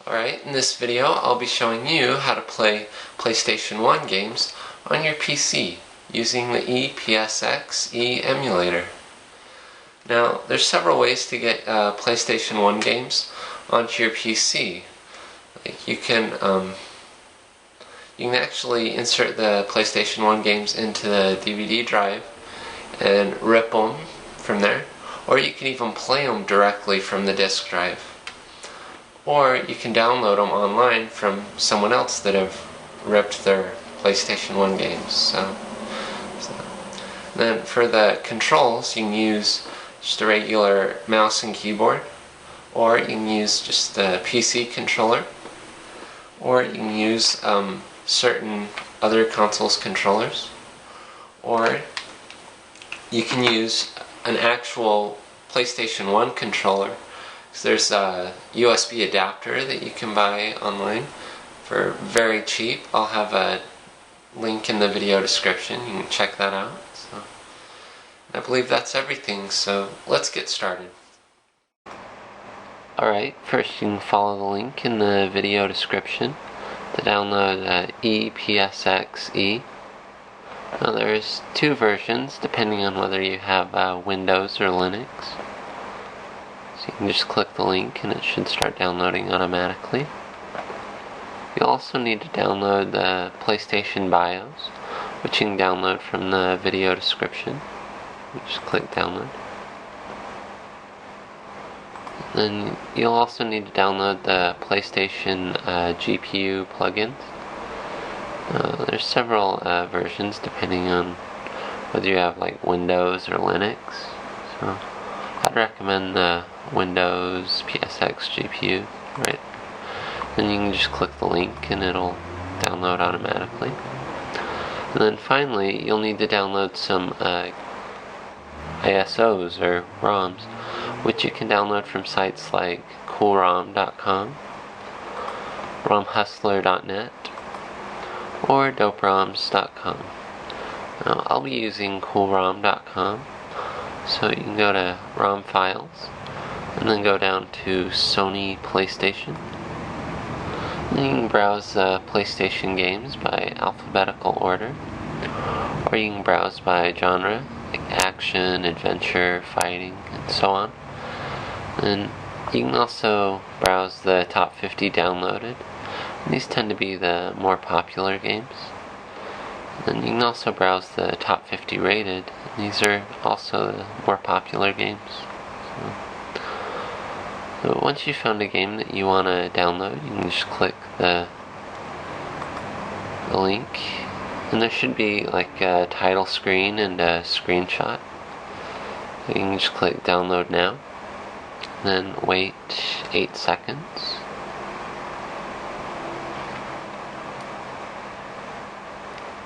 Alright, in this video I'll be showing you how to play PlayStation 1 games on your PC using the ePSXe emulator. Now, there's several ways to get PlayStation 1 games onto your PC. You can actually insert the PlayStation 1 games into the DVD drive and rip them from there, or you can even play them directly from the disk drive. Or you can download them online from someone else that have ripped their PlayStation 1 games. So. Then for the controls, you can use just a regular mouse and keyboard, or you can use just the PC controller, or you can use certain other consoles controllers, or you can use an actual PlayStation 1 controller. There's a USB adapter that you can buy online for very cheap. I'll have a link in the video description. You can check that out. So, I believe that's everything, so let's get started. Alright, first you can follow the link in the video description to download ePSXe. Now there's two versions depending on whether you have Windows or Linux. So you can just click the link and it should start downloading automatically. You'll also need to download the PlayStation BIOS, which you can download from the video description. You just click download. Then you'll also need to download the PlayStation GPU plugins. There's several versions depending on whether you have like Windows or Linux. So I'd recommend the Windows PSX GPU, right? Then you can just click the link and it'll download automatically. And then finally, you'll need to download some ISOs or ROMs, which you can download from sites like coolrom.com, romhustler.net, or doperoms.com. Now, I'll be using coolrom.com, so you can go to ROM files, and then go down to Sony PlayStation. And you can browse PlayStation games by alphabetical order, or you can browse by genre, like action, adventure, fighting, and so on. And you can also browse the top 50 downloaded. And these tend to be the more popular games. And you can also browse the top 50 rated. And these are also the more popular games. So once you've found a game that you want to download, you can just click the link, and there should be like a title screen and a screenshot. So you can just click download now, then wait 8 seconds.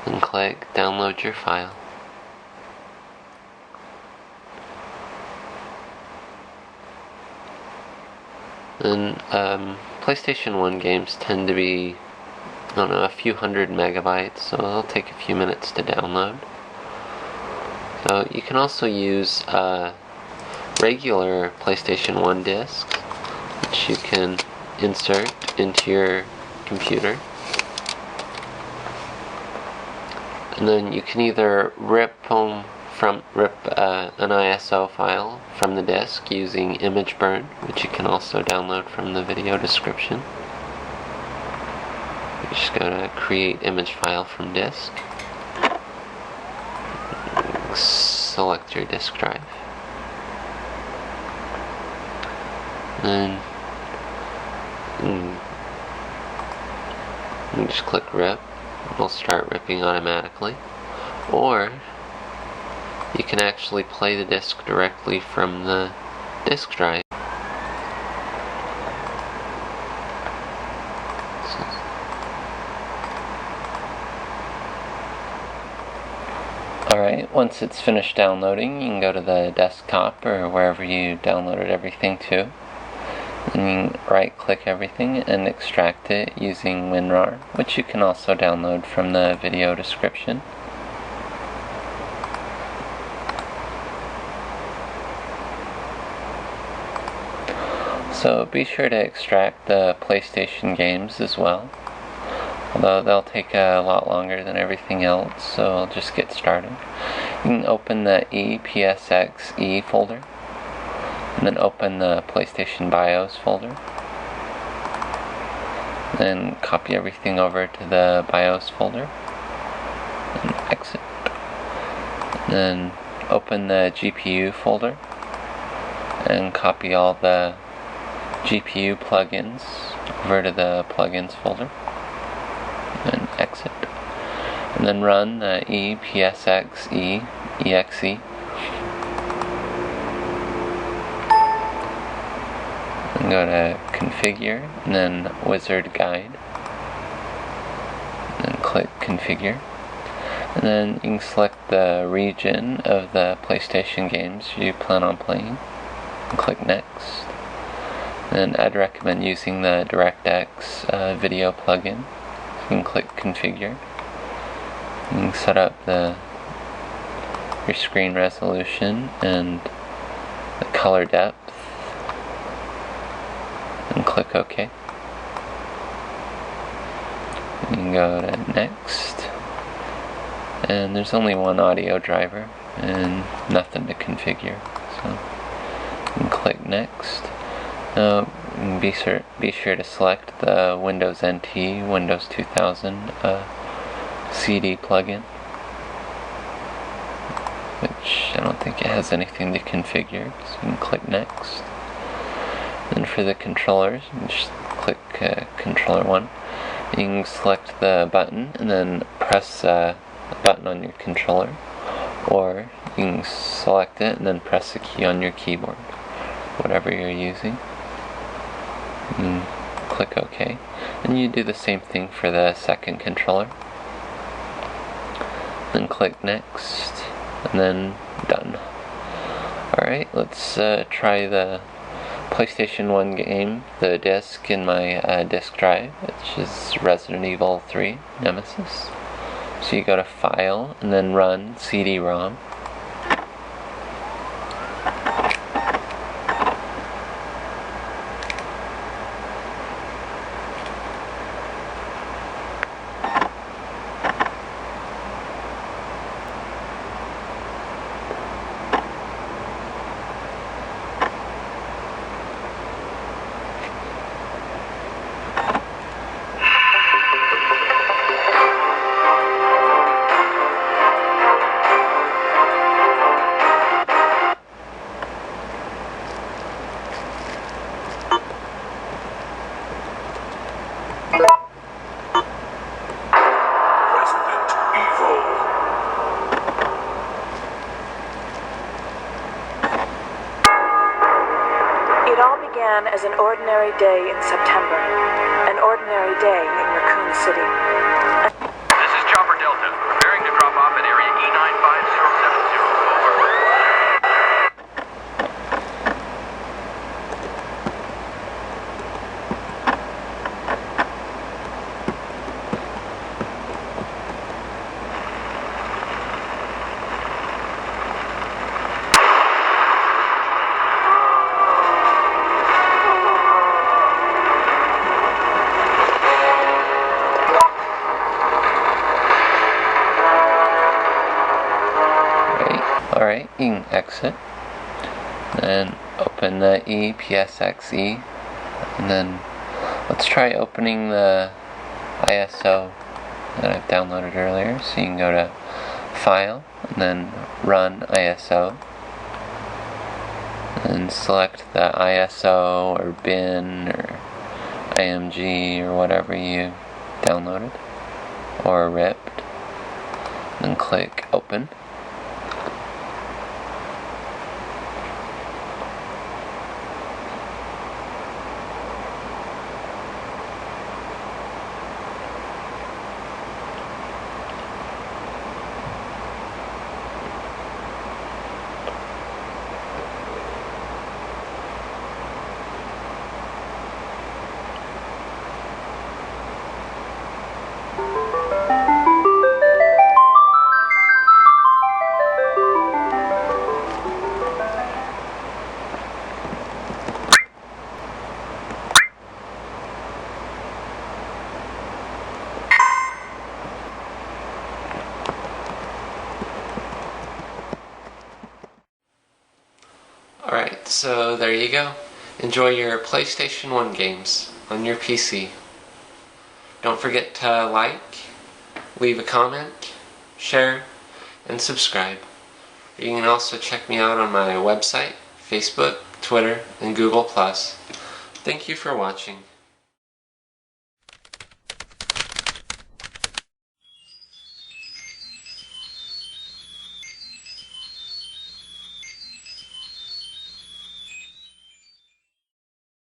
And click download your file. And PlayStation 1 games tend to be, I don't know, a few hundred megabytes, so it'll take a few minutes to download. So you can also use regular PlayStation 1 discs, which you can insert into your computer. And then you can either rip an ISO file from the disk using image burn, which you can also download from the video description. You just go to create image file from disk, select your disk drive, then you just click rip. It'll start ripping automatically. Or you can actually play the disc directly from the disk drive. Alright, once it's finished downloading, you can go to the desktop or wherever you downloaded everything to. And you can right click everything and extract it using WinRAR, which you can also download from the video description. So be sure to extract the PlayStation games as well, although they'll take a lot longer than everything else, so I'll just get started. You can open the ePSXe folder, and then open the PlayStation BIOS folder. Then copy everything over to the BIOS folder, and exit. And then open the GPU folder, and copy all the GPU plugins over to the plugins folder, and exit. And then run the ePSXe exe. And go to Configure, and then Wizard Guide, and then click Configure. And then you can select the region of the PlayStation games you plan on playing, and click Next. And I'd recommend using the DirectX video plugin. You can click Configure. You can set up your screen resolution and the color depth, and click OK. You can go to Next, and there's only one audio driver and nothing to configure, so you can click Next. Be sure to select the Windows NT Windows 2000 CD plugin, which I don't think it has anything to configure, so you can click Next. And for the controllers, you can just click controller 1. You can select the button and then press the button on your controller, or you can select it and then press the key on your keyboard, whatever you're using. And click OK. And you do the same thing for the second controller. Then click Next, and then Done. Alright, let's try the PlayStation 1 game, the disc in my disk drive, which is Resident Evil 3 Nemesis. So you go to File, and then Run CD-ROM. As an ordinary day in September, an ordinary day in Raccoon City. This is Chopper Delta, preparing to drop off at area E95070. Over. Alright, you can exit, and open the ePSXe, and then let's try opening the ISO that I've downloaded earlier. So you can go to File, and then Run ISO, and select the ISO or bin or IMG or whatever you downloaded or ripped, then click Open. So there you go. Enjoy your PlayStation 1 games on your PC. Don't forget to like, leave a comment, share, and subscribe. You can also check me out on my website, Facebook, Twitter, and Google+. Thank you for watching.